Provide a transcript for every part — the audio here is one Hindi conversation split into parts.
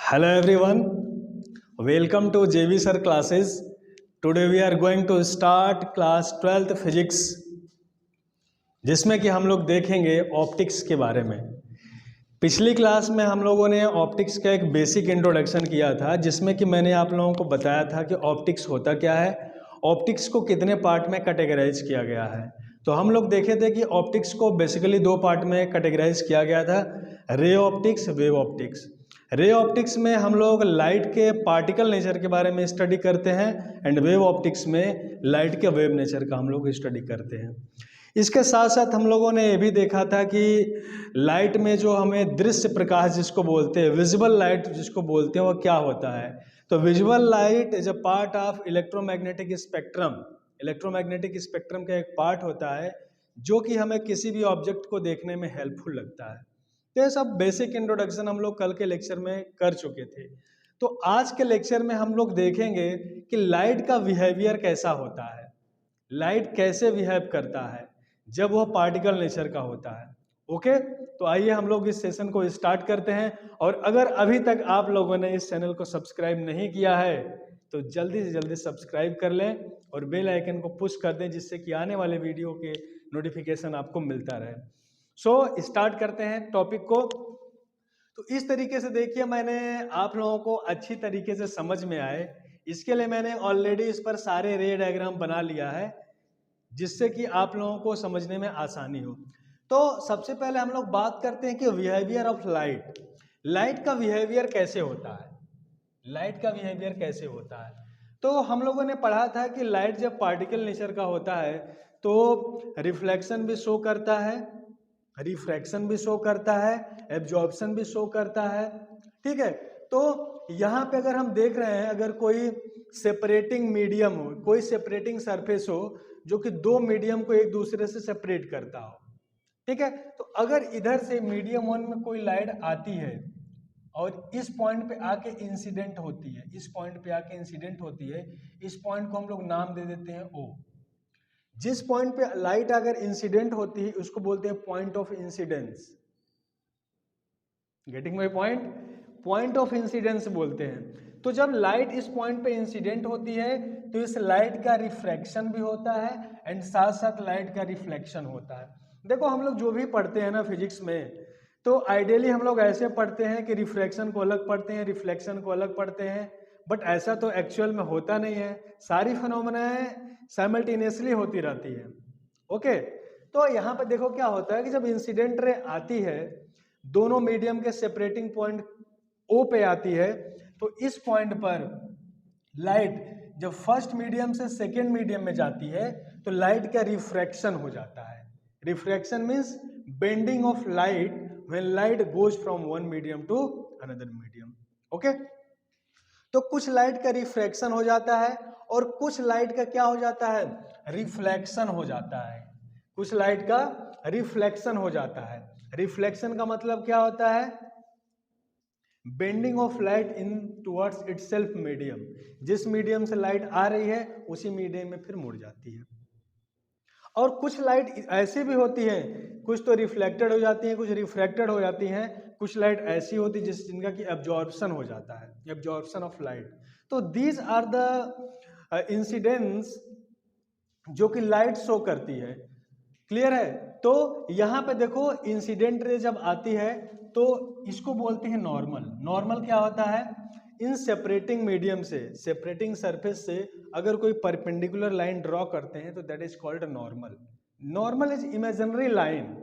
Hello everyone, welcome to JV Sir classes. Today we are going to start class 12th physics, जिसमें कि हम लोग देखेंगे ऑप्टिक्स के बारे में। पिछली क्लास में हम लोगों ने ऑप्टिक्स का एक बेसिक इंट्रोडक्शन किया था, जिसमें कि मैंने आप लोगों को बताया था कि ऑप्टिक्स होता क्या है, ऑप्टिक्स को कितने पार्ट में कैटेगराइज किया गया है। तो हम लोग देखे थे कि ऑप्टिक्स को बेसिकली दो पार्ट में कैटेगराइज किया गया था, ray optics, wave optics. Ray optics में हम लोग लाइट के पार्टिकल नेचर के बारे में स्टडी करते हैं एंड वेव ऑप्टिक्स में लाइट के वेव नेचर का हम लोग स्टडी करते हैं। इसके साथ साथ हम लोगों ने ये भी देखा था कि लाइट में जो हमें दृश्य प्रकाश जिसको बोलते हैं, विजुअल लाइट जिसको बोलते हैं, वो क्या होता है। तो visual light is a part of electromagnetic spectrum. Electromagnetic spectrum का एक पार्ट होता है जो कि हमें किसी भी ऑब्जेक्ट को देखने में हेल्पफुल लगता है। तो ये सब बेसिक इंट्रोडक्शन हम लोग कल के लेक्चर में कर चुके थे। तो आज के लेक्चर में हम लोग देखेंगे कि लाइट का बिहेवियर कैसा होता है, लाइट कैसे बिहेव करता है जब वह पार्टिकल नेचर का होता है। ओके, तो आइए हम लोग इस सेशन को स्टार्ट करते हैं। और अगर अभी तक आप लोगों ने इस चैनल को सब्सक्राइब नहीं किया है तो जल्दी से जल्दी सब्सक्राइब कर लें और बेल आइकन को पुश कर दें, जिससे कि आने वाले वीडियो के नोटिफिकेशन आपको मिलता रहे। सो स्टार्ट करते हैं टॉपिक को। तो इस तरीके से देखिए, मैंने आप लोगों को अच्छी तरीके से समझ में आए इसके लिए मैंने ऑलरेडी इस पर सारे रे डायग्राम बना लिया है, जिससे कि आप लोगों को समझने में आसानी हो। तो सबसे पहले हम लोग बात करते हैं कि बिहेवियर ऑफ लाइट। लाइट का बिहेवियर कैसे होता है, लाइट का बिहेवियर कैसे होता है। तो हम लोगों ने पढ़ा था कि लाइट जब पार्टिकल नेचर का होता है तो रिफ्लेक्शन भी शो करता है, रिफ्रैक्शन भी शो करता है, एब्जॉर्प्शन भी शो करता है। ठीक है, तो यहाँ पे अगर हम देख रहे हैं, अगर कोई सेपरेटिंग मीडियम हो, कोई सेपरेटिंग सरफेस हो जो कि दो मीडियम को एक दूसरे से सेपरेट करता हो, ठीक है, तो अगर इधर से मीडियम वन में कोई लाइट आती है और इस पॉइंट पे आके इंसिडेंट होती है, इस पॉइंट पे आके इंसिडेंट होती है, इस पॉइंट को हम लोग नाम दे देते हैं ओ। जिस पॉइंट पे लाइट अगर इंसिडेंट होती है उसको बोलते हैं point of incidence. Getting my point, point of incidence बोलते हैं। तो जब लाइट इस पॉइंट पे इंसिडेंट होती है तो इस लाइट का रिफ्रैक्शन भी होता है एंड साथ साथ लाइट का रिफ्लेक्शन होता है। देखो, हम लोग जो भी पढ़ते हैं ना फिजिक्स में, तो आइडियली हम लोग ऐसे पढ़ते हैं कि रिफ्रैक्शन को अलग पढ़ते हैं, रिफ्लेक्शन को अलग पढ़ते हैं, बट ऐसा तो एक्चुअल में होता नहीं है। सारी फिनोमेना साइमल्टेनियसली होती रहती है। ओके, तो यहाँ पे देखो क्या होता है कि जब इंसिडेंट रे आती है, दोनों मीडियम के सेपरेटिंग पॉइंट ओ पे आती है, तो इस पॉइंट पर लाइट जब फर्स्ट मीडियम से सेकेंड मीडियम में जाती है तो लाइट का रिफ्रैक्शन हो जाता है। Refraction means bending of light when light goes from one medium to another medium. Okay, तो कुछ लाइट का रिफ्रैक्शन हो जाता है और कुछ लाइट का क्या हो जाता है, रिफ्लेक्शन हो जाता है। कुछ लाइट का रिफ्लेक्शन हो जाता है। रिफ्लेक्शन का मतलब क्या होता है, bending of light in towards itself medium. जिस मीडियम से लाइट आ रही है उसी मीडियम में फिर मुड़ जाती है। और कुछ लाइट ऐसी भी होती है, कुछ तो रिफ्लेक्टेड हो जाती हैं, कुछ रिफ्रैक्टेड हो जाती हैं, कुछ लाइट ऐसी होती है जिनका कि एब्जॉर्प्शन हो जाता है, एब्जॉर्प्शन ऑफ लाइट। तो दीज आर द इंसिडेंट्स जो कि लाइट शो करती है। क्लियर है। तो यहां पे देखो, इंसिडेंट रे जब आती है तो इसको बोलते हैं नॉर्मल। नॉर्मल क्या होता है, इन सेपरेटिंग मीडियम से, सेपरेटिंग सरफेस से अगर कोई परपेंडिकुलर लाइन ड्रॉ करते हैं तो that is called normal. Normal is imaginary line,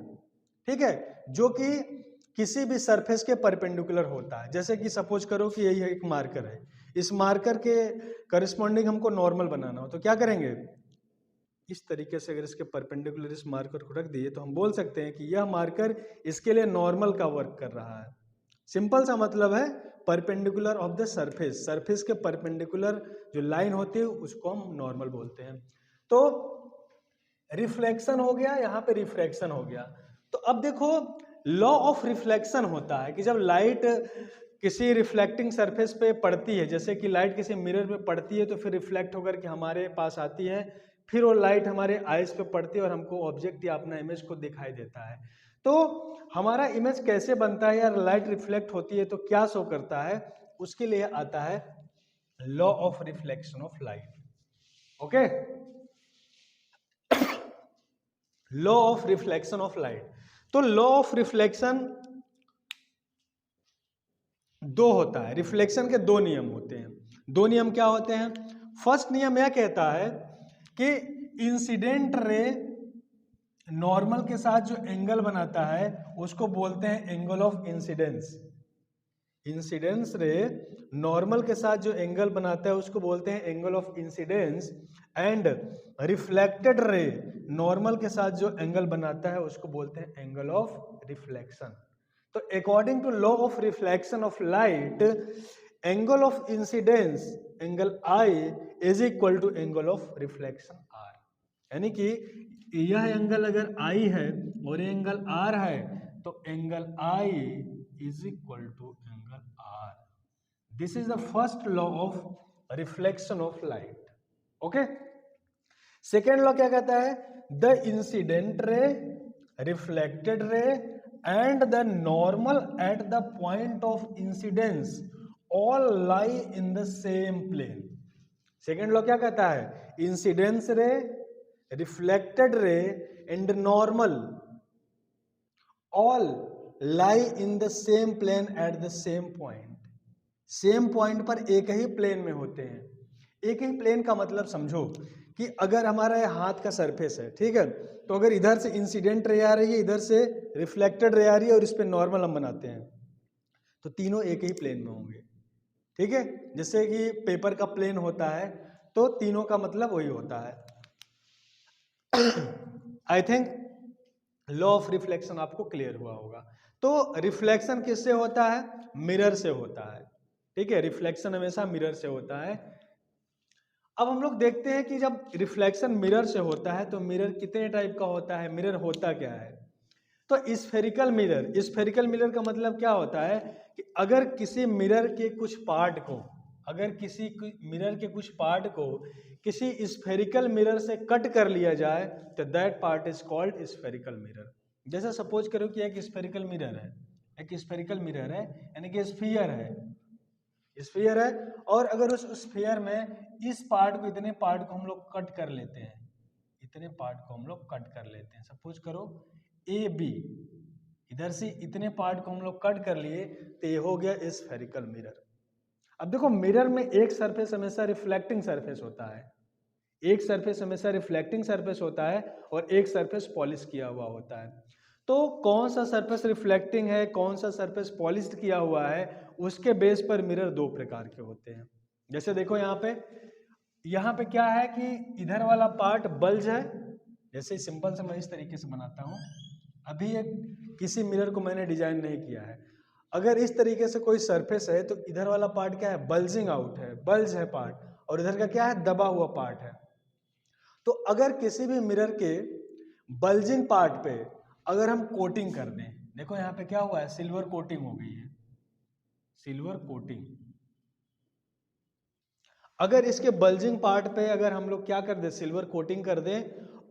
ठीक है, जो कि किसी भी सरफेस के परपेंडिकुलर होता है। जैसे कि सपोज करो कि यही एक मार्कर है, इस मार्कर के करस्पॉन्डिंग हमको नॉर्मल बनाना हो तो क्या करेंगे, इस तरीके से अगर इसके परपेंडिकुलर इस मार्कर को रख दिए तो हम बोल सकते हैं कि यह मार्कर इसके लिए नॉर्मल का वर्क कर रहा है। सिंपल सा मतलब है perpendicular of the surface, surface के परपेंडिकुलर जो लाइन होती है उसको हम नॉर्मल बोलते हैं। तो रिफ्लेक्शन हो गया, यहाँ पे रिफ्रैक्शन हो गया। तो अब देखो, लॉ ऑफ रिफ्लेक्शन होता है कि जब लाइट किसी रिफ्लेक्टिंग सरफेस पे पड़ती है, जैसे कि लाइट किसी मिरर पे पड़ती है तो फिर रिफ्लेक्ट होकर के हमारे पास आती है, फिर वो लाइट हमारे आईज पे पड़ती है और हमको ऑब्जेक्ट या अपना इमेज को दिखाई देता है। तो हमारा इमेज कैसे बनता है यार, लाइट रिफ्लेक्ट होती है तो क्या शो करता है, उसके लिए आता है law of reflection of light. Okay, law of reflection of light. तो लॉ ऑफ रिफ्लेक्शन दो होता है, रिफ्लेक्शन के दो नियम होते हैं। दो नियम क्या होते हैं? फर्स्ट नियम यह कहता है कि इंसिडेंट रे नॉर्मल के साथ जो एंगल बनाता है उसको बोलते हैं angle of incidence. Incidence ray normal के साथ जो एंगल बनाता है उसको बोलते हैं angle of incidence, and reflected ray normal के साथ जो एंगल बनाता है उसको बोलते हैं एंगल ऑफ रिफ्लेक्शन। तो according to law of reflection of light, angle of incidence angle I is equal to angle of reflection R. यानी कि यह एंगल अगर आई है और ये एंगल आर है तो angle I is equal to angle R. This is the first law of reflection of light. Okay, second law क्या कहता है? The incident ray, reflected ray and the normal at the point of incidence all lie in the same plane. Second law क्या कहता है? Incidence ray, reflected ray and normal all lie in the same plane at the same point. Same point पर एक ही प्लेन में होते हैं। एक ही प्लेन का मतलब समझो कि अगर हमारा ये हाथ का सरफेस है, ठीक है, तो अगर इधर से इंसिडेंट रे आ रही है, इधर से रिफ्लेक्टेड रे आ रही है और इस पे नॉर्मल हम बनाते हैं तो तीनों एक ही प्लेन में होंगे। ठीक है, जैसे कि पेपर का प्लेन होता है तो तीनों का मतलब वही होता है। I think law of reflection आपको क्लियर हुआ होगा। तो रिफ्लेक्शन किससे होता है? मिरर से होता है। ठीक है, रिफ्लेक्शन हमेशा मिरर से होता है। अब हम लोग देखते हैं कि जब रिफ्लेक्शन मिरर से होता है तो मिरर कितने टाइप का होता है, मिरर होता क्या है? तो स्फेरिकल मिरर, स्फेरिकल मिरर का मतलब क्या होता है कि अगर किसी मिरर के कुछ पार्ट को, अगर किसी मिरर के कुछ पार्ट को किसी स्फेरिकल मिरर से कट कर लिया जाए तो that part is called spherical mirror. जैसे सपोज करो कि एक स्फेरिकल मिरर है, एक स्फेरिकल मिरर है यानी कि स्फीयर है, स्फीयर है, और अगर उस स्फीयर में इस पार्ट को, इतने पार्ट को हम लोग कट कर लेते हैं, इतने पार्ट को हम लोग कट कर लेते हैं, सपोज करो ए बी, इधर से इतने पार्ट को हम लोग कट कर लिए तो ये हो गया स्फेरिकल मिरर। अब देखो मिरर में एक सरफेस हमेशा रिफ्लेक्टिंग सरफेस होता है, एक सरफेस हमेशा रिफ्लेक्टिंग सरफेस होता है और एक सरफेस पॉलिश किया हुआ होता है। तो कौन सा सरफेस रिफ्लेक्टिंग है, कौन सा सरफेस पॉलिश्ड किया हुआ है, उसके बेस पर मिरर दो प्रकार के होते हैं। जैसे देखो यहाँ पे क्या है कि इधर वाला पार्ट बल्ज है। जैसे सिंपल से मैं इस तरीके से बनाता हूँ, अभी एक किसी मिरर को मैंने डिजाइन नहीं किया है। अगर इस तरीके से कोई सरफेस है तो इधर वाला पार्ट क्या है? बल्जिंग आउट है, बल्ज है पार्ट, और इधर का क्या है? दबा हुआ पार्ट है। तो अगर किसी भी मिरर के बल्जिंग पार्ट पे अगर हम कोटिंग कर दें, देखो यहाँ पे क्या हुआ है? सिल्वर कोटिंग हो गई है, सिल्वर कोटिंग। अगर इसके बल्जिंग पार्ट पे अगर हम लोग क्या कर दें? सिल्वर कोटिंग कर दें,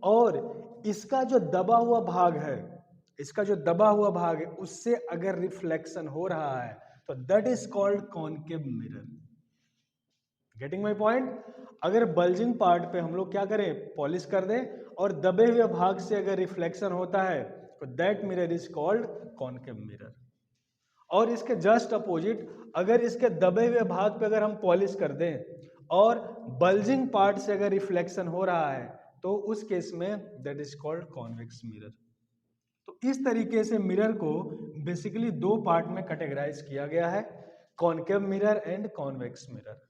और इसका जो दबा हुआ भाग है, इसका जो दबा हुआ भाग है उससे अगर रिफ्लेक्शन हो रहा है तो that is called concave mirror. Getting my point? अगर बल्जिंग पार्ट पे हम लोग क्या करें? पॉलिश कर दें, और दबे हुए भाग से अगर रिफ्लेक्शन होता है तो that mirror is called concave mirror. और इसके जस्ट अपोजिट, अगर इसके दबे हुए भाग पे अगर हम पॉलिश कर दें और बल्जिंग पार्ट से अगर रिफ्लेक्शन हो रहा है तो उस केस में that is called convex mirror. तो इस तरीके से मिरर को बेसिकली दो पार्ट में कैटेगराइज किया गया है, concave mirror and convex mirror.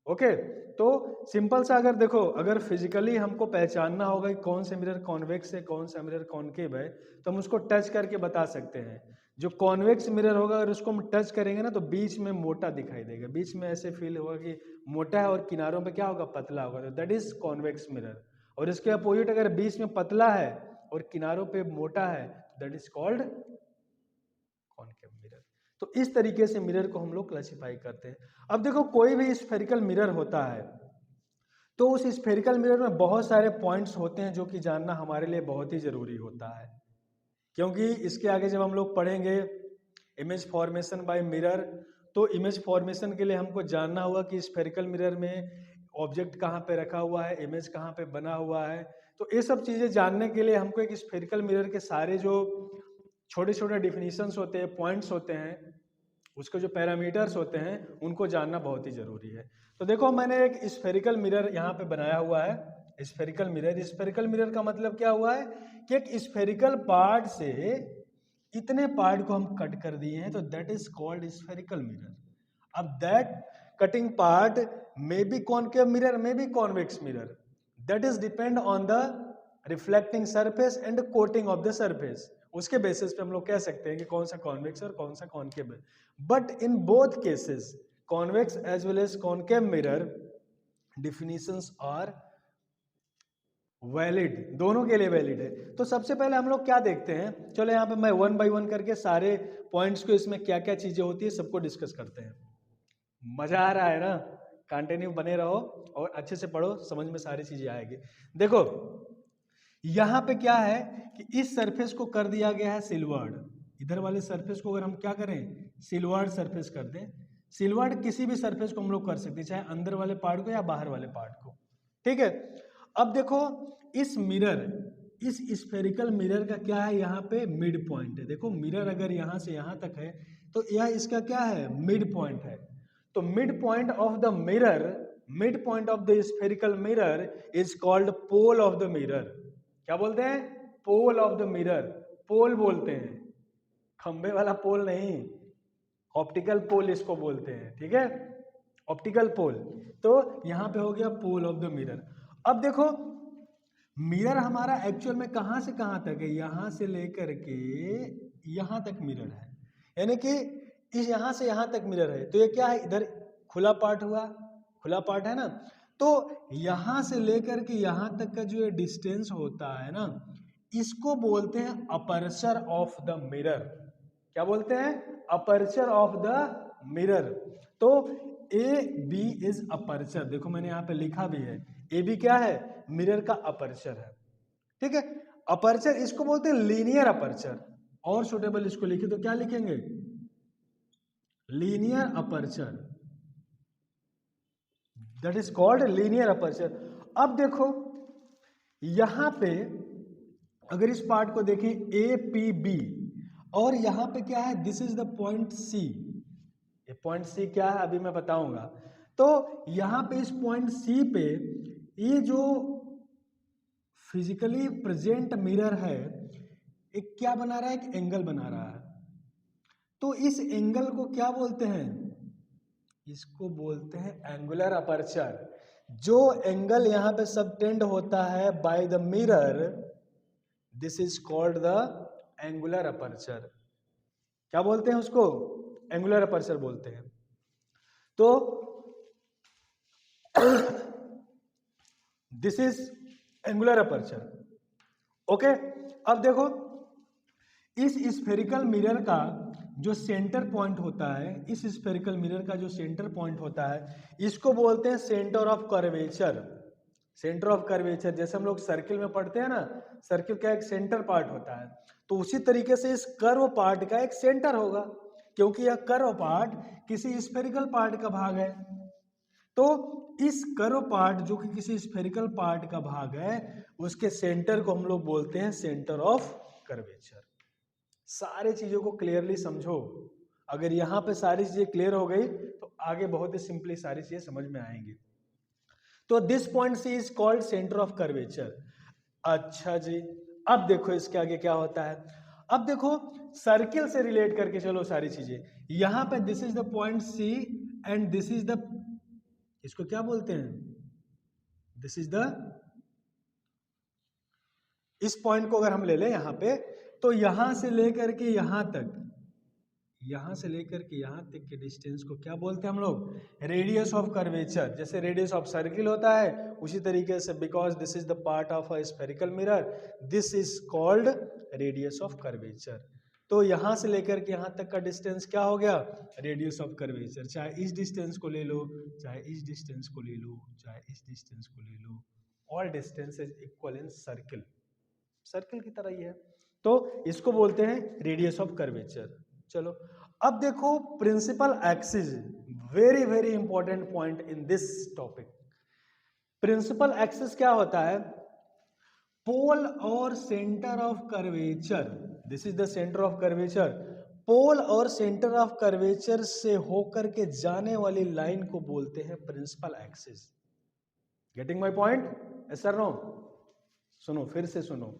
Okay, तो सिंपल सा अगर देखो, अगर फिजिकली हमको पहचानना होगा कि कौन से मिरर कॉन्वेक्स है, कौन सा मिरर कॉनकेव है, तो हम उसको टच करके बता सकते हैं। जो कॉन्वेक्स मिरर होगा अगर उसको हम टच करेंगे ना तो बीच में मोटा दिखाई देगा, बीच में ऐसे फील होगा कि मोटा है और किनारों पे क्या होगा? पतला होगा, तो दैट इज कॉन्वेक्स मिरर। और इसके अपोजिट अगर बीच में पतला है और किनारों पे मोटा है that is called concave mirror. तो इस तरीके से मिरर को हम लोग क्लासिफाई करते हैं। अब देखो कोई भी स्फेरिकल मिरर होता है तो उस स्फेरिकल मिरर में बहुत सारे पॉइंट्स होते हैं जो कि जानना हमारे लिए बहुत ही जरूरी होता है, क्योंकि इसके आगे जब हम लोग पढ़ेंगे इमेज फॉर्मेशन बाय मिरर तो इमेज फॉर्मेशन के लिए हमको जानना होगा कि स्फेरिकल मिरर में ऑब्जेक्ट कहाँ पे रखा हुआ है, इमेज कहाँ पे बना हुआ है। तो ये सब चीज़ें जानने के लिए हमको एक स्फेरिकल मिरर के सारे जो छोटे छोटे डिफिनीशंस होते हैं, पॉइंट्स होते हैं, उसके जो पैरामीटर्स होते हैं, उनको जानना बहुत ही जरूरी है। तो देखो मैंने एक स्फेरिकल मिरर यहाँ पे बनाया हुआ है। स्फेरिकल मिरर का मतलब क्या हुआ है कि एक स्फेरिकल पार्ट से इतने पार्ट को हम कट कर दिए हैं, तो that is called spherical mirror. अब that cutting part may be concave mirror, may be convex mirror, that is depend on the reflecting surface and coating of the surface. उसके बेसिस पे हम लोग कह सकते हैं कि कौन सा कॉन्वेक्स और कौन सा कॉनकेव है। But in both cases, convex as well as concave mirror, definitions are valid, दोनों के लिए वैलिड है। तो सबसे पहले हम लोग क्या देखते हैं, चलो यहाँ पे मैं वन बाय वन करके सारे पॉइंट्स को, इसमें क्या क्या चीजें होती है सबको डिस्कस करते हैं। मजा आ रहा है ना? कंटिन्यू बने रहो और अच्छे से पढ़ो, समझ में सारी चीजें आएगी। देखो यहां पे क्या है कि इस सरफेस को कर दिया गया है सिल्वर्ड। इधर वाले सरफेस को अगर हम क्या करें, सिल्वर्ड सरफेस कर दें। सिल्वर्ड किसी भी सरफेस को हम लोग कर सकते हैं, चाहे अंदर वाले पार्ट को या बाहर वाले पार्ट को, ठीक है। अब देखो इस मिरर, इस स्फेरिकल मिरर का क्या है, यहाँ पे मिड पॉइंट है। देखो मिरर अगर यहां से यहां तक है तो यह इसका क्या है, मिड पॉइंट है। तो mid point of the mirror, mid point of the spherical mirror is called pole of the mirror. क्या बोलते हैं, pole of the mirror, pole बोलते हैं, खंबे वाला पोल नहीं, ऑप्टिकल पोल इसको बोलते हैं, ठीक है, ऑप्टिकल पोल। तो यहां पे हो गया पोल ऑफ द मिरर। अब देखो मिरर हमारा एक्चुअल में कहां से कहां तक है, यहां से लेकर के यहां तक मिरर है, यानी कि इस यहां से यहां तक मिरर है। तो ये क्या है, इधर खुला पार्ट हुआ, खुला पार्ट है ना। तो यहां से लेकर के यहां तक का जो ये डिस्टेंस होता है ना, इसको बोलते हैं अपर्चर ऑफ द मिरर। क्या बोलते हैं, अपर्चर ऑफ द मिरर। तो ए बी इज अपर्चर, देखो मैंने यहां पे लिखा भी है, ए बी क्या है, मिरर का अपर्चर है, ठीक है। अपर्चर इसको बोलते हैं लीनियर अपर्चर, और सुटेबल इसको लिखे तो क्या लिखेंगे, linear aperture, that is called linear aperture. अब देखो यहां पे अगर इस पार्ट को देखें ए पी बी, और यहां पे क्या है, this is the point C. ये पॉइंट सी क्या है अभी मैं बताऊंगा। तो यहां पे इस पॉइंट सी पे ये जो फिजिकली प्रेजेंट मिरर है, एक क्या बना रहा है, एक एंगल बना रहा है। तो इस एंगल को क्या बोलते हैं, इसको बोलते हैं एंगुलर अपर्चर। जो एंगल यहां पे सबटेंड होता है by the mirror, this is called the angular aperture. क्या बोलते हैं उसको, एंगुलर अपर्चर बोलते हैं। तो this is angular aperture, okay. अब देखो इस स्फेरिकल मिरर का जो सेंटर पॉइंट होता है, इस स्फेरिकल मिरर का जो सेंटर पॉइंट होता है, इसको बोलते हैं centre of curvature. Centre of curvature, जैसे हम लोग सर्किल में पढ़ते हैं ना, सर्किल का एक सेंटर पार्ट होता है, तो उसी तरीके से इस कर्व पार्ट का एक सेंटर होगा, क्योंकि यह कर्व पार्ट किसी स्फेरिकल पार्ट का भाग है। तो इस कर्व पार्ट जो कि किसी स्फेरिकल पार्ट का भाग है, उसके सेंटर को हम लोग बोलते हैं सेंटर ऑफ कर्वेचर। सारी चीजों को क्लियरली समझो, अगर यहां पे सारी चीजें क्लियर हो गई तो आगे बहुत ही सिंपली सारी चीजें समझ में आएंगी। तो this point C is called centre of curvature. अच्छा जी, अब देखो इसके आगे क्या होता है। अब देखो सर्किल से रिलेट करके चलो सारी चीजें, यहां पे this is the point C and this is the, इसको क्या बोलते हैं, दिस इज द, इस पॉइंट को अगर हम ले लें यहां पे, तो यहां से लेकर के यहां तक, यहां से लेकर के यहां तक के डिस्टेंस को क्या बोलते हैं हम लोग, रेडियस ऑफ कर्वेचर। जैसे रेडियस ऑफ सर्किल होता है उसी तरीके से, because this is the part of a spherical mirror, this is called radius of curvature. तो यहां से लेकर के यहां तक का डिस्टेंस क्या हो गया, रेडियस ऑफ कर्वेचर। चाहे इस डिस्टेंस को ले लो, चाहे इस डिस्टेंस को ले लो, चाहे इस डिस्टेंस को ले लो, all distance is equal in circle, circle की तरह ही है। तो इसको बोलते हैं रेडियस ऑफ कर्वेचर। चलो अब देखो principal axis, very very important point in this topic. Principal axis क्या होता है? पोल और centre of curvature, this is the centre of curvature. Pole और सेंटर ऑफ कर्वेचर से होकर के जाने वाली लाइन को बोलते हैं principal axis. Getting my point? Yes sir no? सुनो, फिर से सुनो।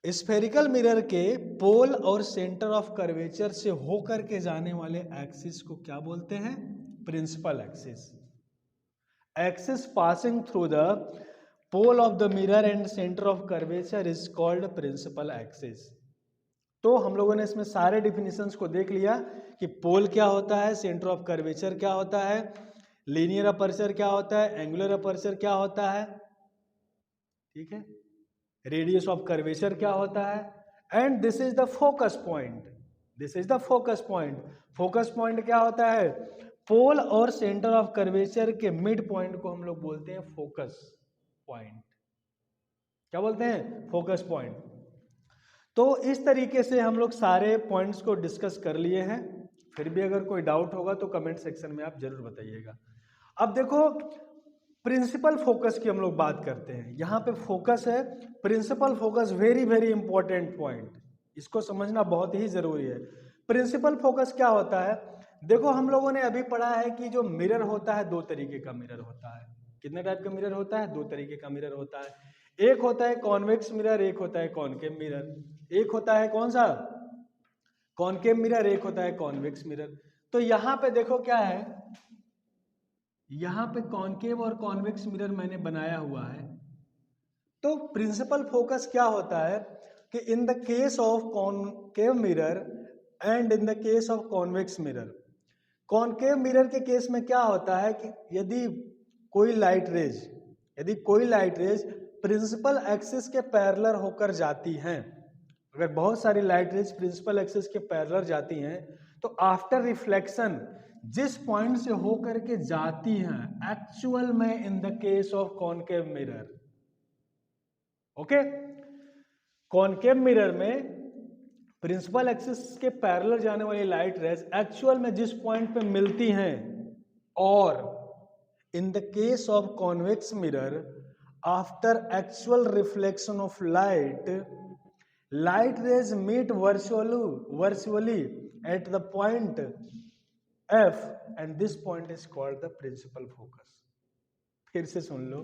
स्फेरिकल मिरर के पोल और सेंटर ऑफ कर्वेचर से होकर के जाने वाले एक्सिस को क्या बोलते हैं? Principal axis. Axis passing through the pole of the mirror and centre of curvature is called principal axis. तो हम लोगों ने इसमें सारे डिफिनीशंस को देख लिया कि पोल क्या होता है, सेंटर ऑफ कर्वेचर क्या होता है, लीनियर अपर्चर क्या होता है, एंगुलर अपर्चर क्या होता है, ठीक है, रेडियस ऑफ कर्वेचर क्या होता है, and this is the focus point. This is the focus point. Focus point क्या होता है? पोल और सेंटर ऑफ कर्वेचर के मिड पॉइंट को हम लोग बोलते हैं फोकस पॉइंट। क्या बोलते हैं? Focus point. तो इस तरीके से हम लोग सारे पॉइंट्स को डिस्कस कर लिए हैं। फिर भी अगर कोई डाउट होगा तो कमेंट सेक्शन में आप जरूर बताइएगा। अब देखो प्रिंसिपल फोकस की हम लोग बात करते हैं। यहां पे फोकस है, principal focus, very very important point, इसको समझना बहुत ही जरूरी है। प्रिंसिपल फोकस क्या होता है? देखो हम लोगों ने अभी पढ़ा है कि जो मिरर होता है, दो तरीके का मिरर होता है। कितने टाइप का मिरर होता है? दो तरीके का मिरर होता है। एक होता है कॉन्वेक्स मिरर, एक होता है कॉनकेव मिरर। एक होता है कौन सा? कॉनकेव मिरर, एक होता है कॉन्वेक्स मिरर। तो यहां पे देखो क्या है, यहां पे कॉनकेव और कॉन्वेक्स मिरर मैंने बनाया हुआ है। तो प्रिंसिपल फोकस क्या होता है कि इन the case of concave mirror and in the case of convex mirror, concave mirror के केस में क्या होता है कि यदि कोई लाइट रेज प्रिंसिपल एक्सिस के पैरेलल होकर जाती हैं, अगर बहुत सारी लाइट रेज प्रिंसिपल एक्सिस के पैरेलल जाती हैं, तो आफ्टर रिफ्लेक्शन जिस पॉइंट से होकर के जाती हैं एक्चुअल में इन the case of concave mirror, okay, concave mirror में प्रिंसिपल एक्सिस के पैरेलल जाने वाली लाइट रेज एक्चुअल में जिस पॉइंट पे मिलती हैं, और in the case of convex mirror after actual reflection of light rays meet virtually at the point F and this point is called the principal focus। फिर से सुन लो,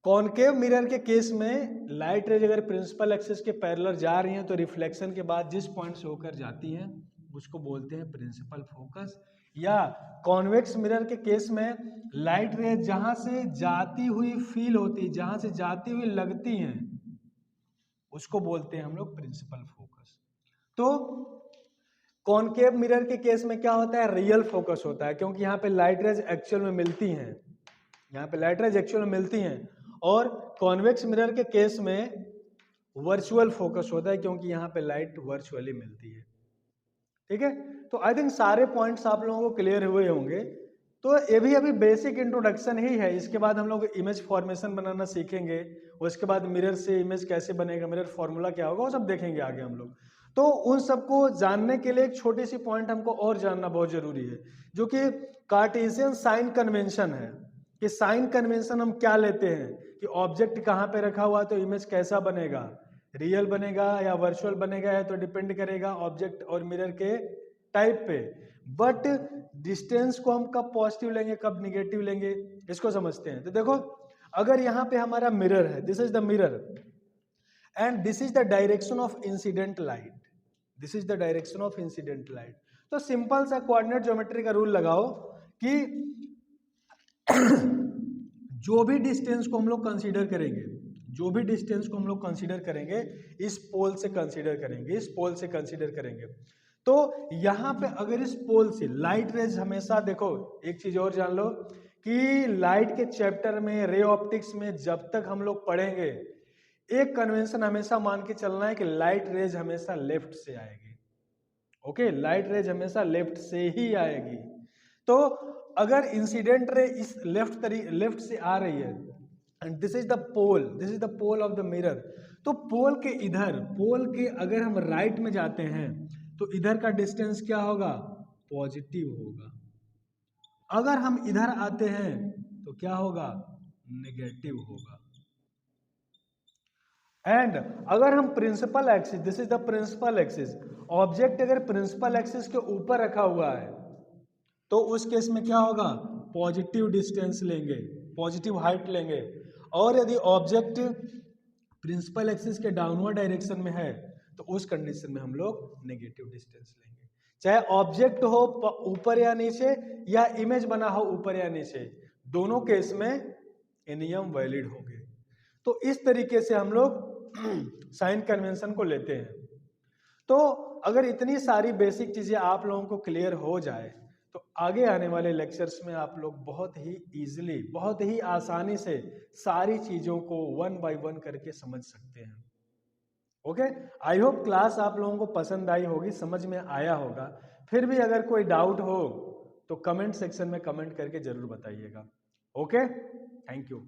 कॉनकेव मिरर के केस में लाइट रेज अगर प्रिंसिपल एक्सिस के पैरेलल जा रही हैं तो रिफ्लेक्शन के बाद जिस पॉइंट से होकर जाती हैं उसको बोलते हैं प्रिंसिपल फोकस। या कॉन्वेक्स मिरर के केस में लाइट रेज जहां से जाती हुई फील होती, जहां से जाती हुई लगती हैं, उसको बोलते हैं हम लोग प्रिंसिपल फोकस। तो कॉनकेव मिरर के केस में क्या होता है? रियल फोकस होता है, क्योंकि यहाँ पे लाइट रेज एक्चुअल में मिलती हैं, यहाँ पे लाइट रेज एक्चुअल में मिलती हैं। और कॉन्वेक्स मिरर के केस में वर्चुअल फोकस होता है, क्योंकि यहाँ पे लाइट वर्चुअली मिलती है। ठीक है, तो आई थिंक सारे पॉइंट्स आप लोगों को क्लियर हुए होंगे। तो ये भी अभी बेसिक इंट्रोडक्शन ही है। इसके बाद हम लोग इमेज फॉर्मेशन बनाना सीखेंगे, उसके बाद मिरर से इमेज कैसे बनेगा, मिरर फॉर्मूला क्या होगा, वो सब देखेंगे आगे हम लोग। तो उन सबको जानने के लिए एक छोटी सी पॉइंट हमको और जानना बहुत जरूरी है, जो कि कार्टेशियन साइन कन्वेंशन है। कि साइन कन्वेंशन हम क्या लेते हैं कि ऑब्जेक्ट कहाँ पे रखा हुआ तो इमेज कैसा बनेगा, रियल बनेगा या वर्चुअल बनेगा, है तो डिपेंड करेगा ऑब्जेक्ट और मिरर के टाइप पे। बट डिस्टेंस को हम कब पॉजिटिव लेंगे कब निगेटिव लेंगे, इसको समझते हैं। तो देखो अगर यहाँ पे हमारा मिरर है, this is the mirror and this is the direction of incident light, this is the direction of incident light. तो सिंपल सा कोऑर्डिनेट ज्योमेट्री का रूल लगाओ कि जो भी डिस्टेंस को हम लोग कंसीडर करेंगे, जो भी डिस्टेंस को हम लोग कंसीडर करेंगे, इस पोल से कंसीडर करेंगे, इस पोल से कंसीडर करेंगे। तो यहां पे अगर इस पोल से लाइट रेज हमेशा, देखो एक चीज और जान लो कि लाइट के चैप्टर में, रे ऑप्टिक्स में जब तक हम लोग पढ़ेंगे, एक कन्वेंशन हमेशा मान के चलना है कि लाइट रेज हमेशा लेफ्ट से आएगी। ओके, लाइट रेज हमेशा लेफ्ट से ही आएगी। तो अगर इंसिडेंट रे इस लेफ्ट से आ रही है and this is the pole, this is the pole of the mirror, तो पोल के अगर हम राइट में जाते हैं तो इधर का डिस्टेंस क्या होगा, पॉजिटिव होगा। अगर हम इधर आते हैं तो क्या होगा, नेगेटिव होगा। एंड अगर हम principal axis, this is the principal axis, object अगर प्रिंसिपल एक्सिस के ऊपर रखा हुआ है तो उस केस में क्या होगा, पॉजिटिव डिस्टेंस लेंगे, पॉजिटिव हाइट लेंगे। और यदि ऑब्जेक्ट प्रिंसिपल एक्सिस के डाउनवर्ड डायरेक्शन में है तो उस कंडीशन में हम लोग नेगेटिव डिस्टेंस लेंगे। चाहे ऑब्जेक्ट हो ऊपर या नीचे या इमेज बना हो ऊपर या नीचे, दोनों केस में ये नियम वैलिड होंगे। तो इस तरीके से हम लोग साइन कन्वेंशन को लेते हैं। तो अगर इतनी सारी बेसिक चीजें आप लोगों को क्लियर हो जाए तो आगे आने वाले लेक्चर्स में आप लोग बहुत ही इजीली, बहुत ही आसानी से सारी चीजों को वन बाय वन करके समझ सकते हैं। ओके, आई होप क्लास आप लोगों को पसंद आई होगी, समझ में आया होगा। फिर भी अगर कोई डाउट हो तो कमेंट सेक्शन में कमेंट करके जरूर बताइएगा। Okay, thank you.